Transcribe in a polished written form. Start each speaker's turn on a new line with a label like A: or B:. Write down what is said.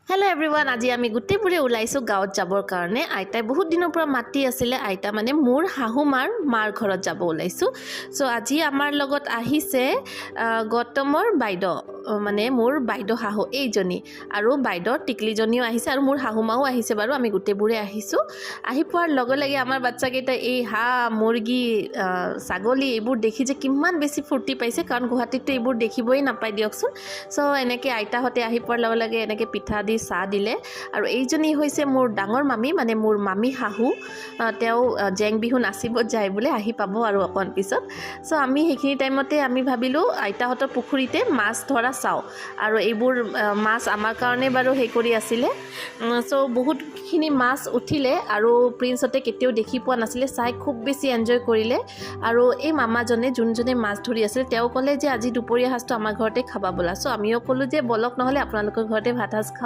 A: Hello' everyone, আজি আমি গোটেইবোৰে ওলাইছোঁ গাঁৱত যাবৰ কাৰণে। আইতাই বহুত দিনৰ পৰা মাতি আছিলে। আইতা মানে মোৰ শাহু মাৰ ঘৰত যাব ওলাইছোঁ। চ' আজি আমাৰ লগত আহিছে গৌতমৰ বাইদেউ, মানে মোৰ বাইদেউ শাহু এইজনী, আৰু বাইদেউৰ টিকলিজনীও আহিছে, আৰু মোৰ শাহু মাও আহিছে বাৰু। আমি গোটেইবোৰে আহিছোঁ। আহি পোৱাৰ লগে লগে আমাৰ বাচ্চাকেইটা এই হাঁহ, মুৰ্গী, ছাগলী এইবোৰ দেখি যে কিমান বেছি ফূৰ্তি পাইছে, কাৰণ গুৱাহাটীততো এইবোৰ দেখিবই নাপায় দিয়কচোন। চ' এনেকৈ আইতাহঁতে আহি পোৱাৰ লগে লগে এনেকৈ পিঠা দি চাহ দিলে। আৰু এইজনী হৈছে মোৰ ডাঙৰ মামী, মানে মোৰ মামী শাহু। তেওঁ জেং বিহু নাচিব যায় বোলে, আহি পাব আৰু অকণ পিছত। চ' আমি সেইখিনি টাইমতে আমি ভাবিলোঁ আইতাহঁতৰ পুখুৰীতে মাছ ধৰা চাওঁ, আৰু এইবোৰ মাছ আমাৰ কাৰণে বাৰু সেই কৰি আছিলে। চ' বহুতখিনি মাছ উঠিলে, আৰু প্ৰিন্সতে কেতিয়াও দেখি পোৱা নাছিলে, চাই খুব বেছি এনজয় কৰিলে। আৰু এই মামাজনে যোনজনে মাছ ধৰি আছিল, তেওঁ ক'লে যে আজি দুপৰীয়া সাঁজটো আমাৰ ঘৰতে খাবা বোলা। চ' আমিও ক'লোঁ যে বলক নহ'লে আপোনালোকৰ ঘৰতে ভাত সাঁজ খাওঁ।